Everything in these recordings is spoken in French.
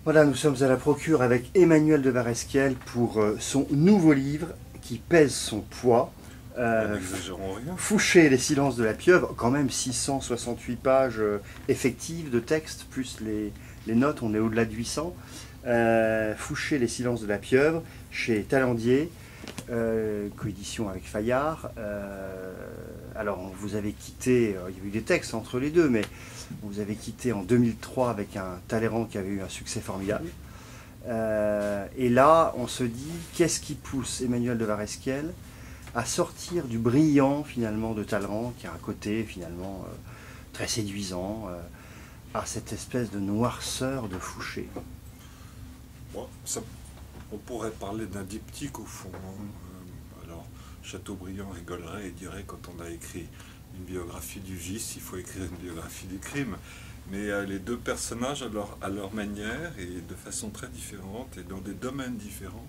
Voilà, nous sommes à la procure avec Emmanuel de Varesquiel pour son nouveau livre qui pèse son poids. N'exagérons rien. Fouché, les silences de la pieuvre, quand même 668 pages effectives de texte, plus les notes, on est au-delà de 800. Fouché, les silences de la pieuvre, chez Talandier, coédition avec Fayard. Alors, vous avez quitté, il y a eu des textes entre les deux, mais vous avez quitté en 2003 avec un Talleyrand qui avait eu un succès formidable. Et là, on se dit, qu'est-ce qui pousse Emmanuel de Varesquiel à sortir du brillant, finalement, de Talleyrand, qui a un côté, finalement, très séduisant, à cette espèce de noirceur de Fouché. Bon, on pourrait parler d'un diptyque, au fond. Alors, Chateaubriand rigolerait et dirait, quand on a écrit une biographie du vice, il faut écrire une biographie du crime. Mais les deux personnages, à leur manière, et de façon très différente, et dans des domaines différents,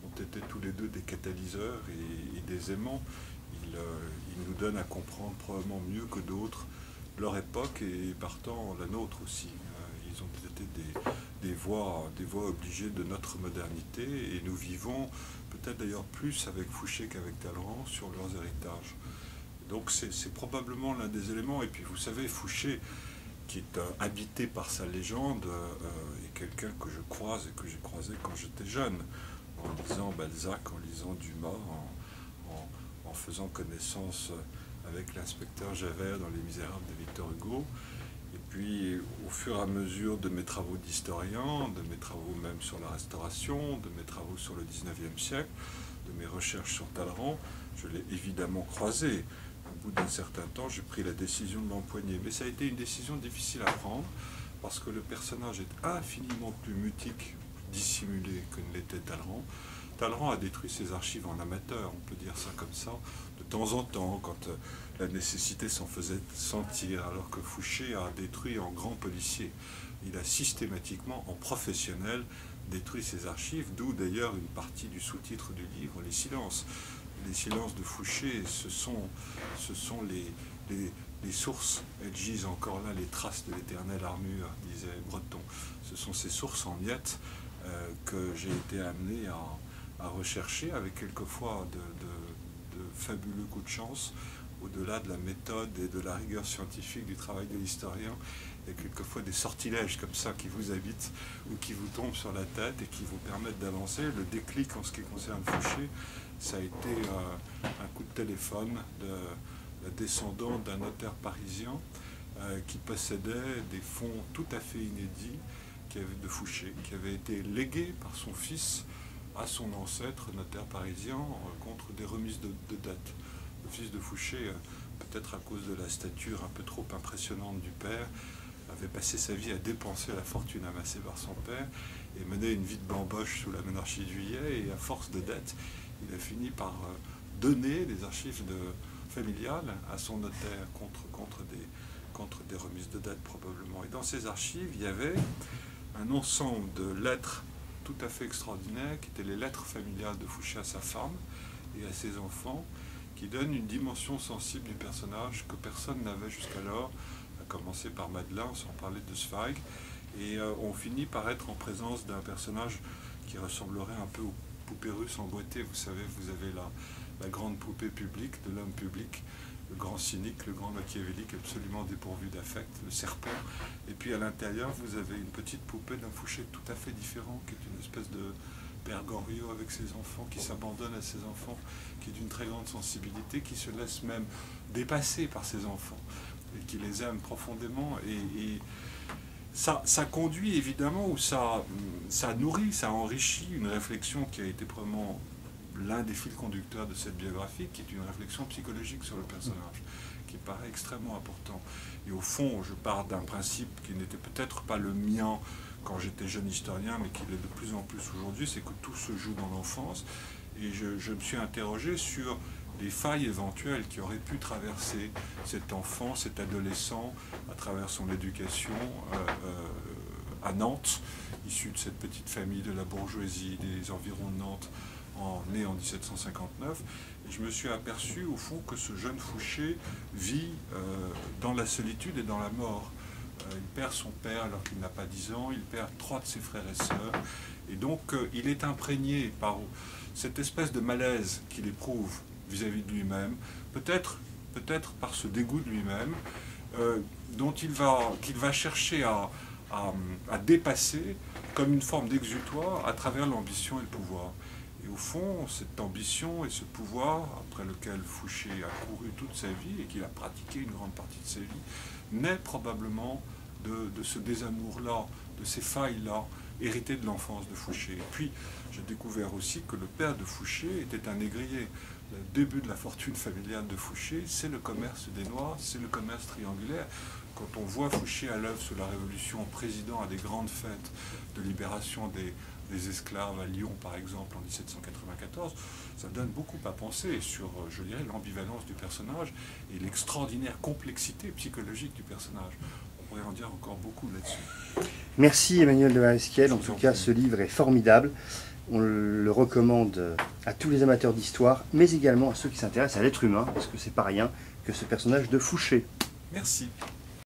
ont été tous les deux des catalyseurs et des aimants. Ils nous donnent à comprendre probablement mieux que d'autres leur époque et partant la nôtre aussi. Ils ont été des voix obligées de notre modernité et nous vivons peut-être d'ailleurs plus avec Fouché qu'avec Talleyrand sur leurs héritages. Donc c'est probablement l'un des éléments. Et puis vous savez, Fouché, qui est habité par sa légende, est quelqu'un que je croise et que j'ai croisé quand j'étais jeune, en lisant Balzac, en lisant Dumas, en faisant connaissance avec l'inspecteur Javert dans Les Misérables de Victor Hugo. Et puis, au fur et à mesure de mes travaux d'historien, de mes travaux même sur la Restauration, de mes travaux sur le XIXe siècle, de mes recherches sur Talleyrand, je l'ai évidemment croisé. Au bout d'un certain temps, j'ai pris la décision de l'empoigner. Mais ça a été une décision difficile à prendre, parce que le personnage est infiniment plus mutique, dissimulé que ne l'était Talleyrand. Talleyrand a détruit ses archives en amateur, on peut dire ça comme ça, de temps en temps, quand la nécessité s'en faisait sentir, alors que Fouché a détruit en grand policier. Il a systématiquement, en professionnel, détruit ses archives, d'où d'ailleurs une partie du sous-titre du livre, Les Silences. Les silences de Fouché, ce sont les sources, elles gisent encore là, les traces de l'éternelle armure, disait Breton. Ce sont ces sources en miettes que j'ai été amené à rechercher, avec quelquefois de fabuleux coups de chance, au-delà de la méthode et de la rigueur scientifique du travail de l'historien. Il y a quelquefois des sortilèges comme ça qui vous habitent ou qui vous tombent sur la tête et qui vous permettent d'avancer. Le déclic en ce qui concerne Fouché, ça a été un coup de téléphone de descendant d'un notaire parisien qui possédait des fonds tout à fait inédits de Fouché, qui avaient été légués par son fils à son ancêtre, notaire parisien, contre des remises de dettes. Le fils de Fouché, peut-être à cause de la stature un peu trop impressionnante du père, avait passé sa vie à dépenser la fortune amassée par son père et menait une vie de bamboche sous la monarchie de Juillet, et à force de dettes, il a fini par donner les archives familiales à son notaire contre des remises de dettes probablement. Et dans ces archives, il y avait un ensemble de lettres tout à fait extraordinaires, qui étaient les lettres familiales de Fouché à sa femme et à ses enfants, qui donnent une dimension sensible du personnage que personne n'avait jusqu'alors, à commencer par Madeleine, sans parler de Zweig, et on finit par être en présence d'un personnage qui ressemblerait un peu aux poupées russes emboîtées. Vous savez, vous avez la grande poupée publique de l'homme public, le grand cynique, le grand machiavélique, absolument dépourvu d'affect, le serpent. Et puis à l'intérieur, vous avez une petite poupée d'un Fouché tout à fait différent, qui est une espèce de père Goriot avec ses enfants, qui s'abandonne à ses enfants, qui est d'une très grande sensibilité, qui se laisse même dépasser par ses enfants, et qui les aime profondément. Et ça conduit évidemment, ou ça nourrit, ça enrichit une réflexion qui a été probablement l'un des fils conducteurs de cette biographie, qui est une réflexion psychologique sur le personnage, qui paraît extrêmement important. Et au fond, je pars d'un principe qui n'était peut-être pas le mien quand j'étais jeune historien, mais qui l'est de plus en plus aujourd'hui, c'est que tout se joue dans l'enfance. Et je me suis interrogé sur les failles éventuelles qui auraient pu traverser cet enfant, cet adolescent, à travers son éducation à Nantes, issu de cette petite famille de la bourgeoisie des environs de Nantes, né en 1759, et je me suis aperçu au fond que ce jeune Fouché vit dans la solitude et dans la mort. il perd son père alors qu'il n'a pas 10 ans, il perd 3 de ses frères et sœurs, et donc il est imprégné par cette espèce de malaise qu'il éprouve vis-à-vis de lui-même, peut-être par ce dégoût de lui-même, qu'il va chercher à dépasser comme une forme d'exutoire à travers l'ambition et le pouvoir. Et au fond, cette ambition et ce pouvoir, après lequel Fouché a couru toute sa vie et qu'il a pratiqué une grande partie de sa vie, naît probablement de ce désamour-là, de ces failles-là, héritées de l'enfance de Fouché. Et puis, j'ai découvert aussi que le père de Fouché était un négrier. Le début de la fortune familiale de Fouché, c'est le commerce des noix, c'est le commerce triangulaire. Quand on voit Fouché à l'œuvre sous la Révolution, président à des grandes fêtes de libération des esclaves à Lyon, par exemple, en 1794, ça donne beaucoup à penser sur, je dirais, l'ambivalence du personnage et l'extraordinaire complexité psychologique du personnage. On pourrait en dire encore beaucoup là-dessus. Merci Emmanuel de Maresquiel. En tout cas, ce livre est formidable. On le recommande à tous les amateurs d'histoire, mais également à ceux qui s'intéressent à l'être humain, parce que c'est pas rien que ce personnage de Fouché. Merci.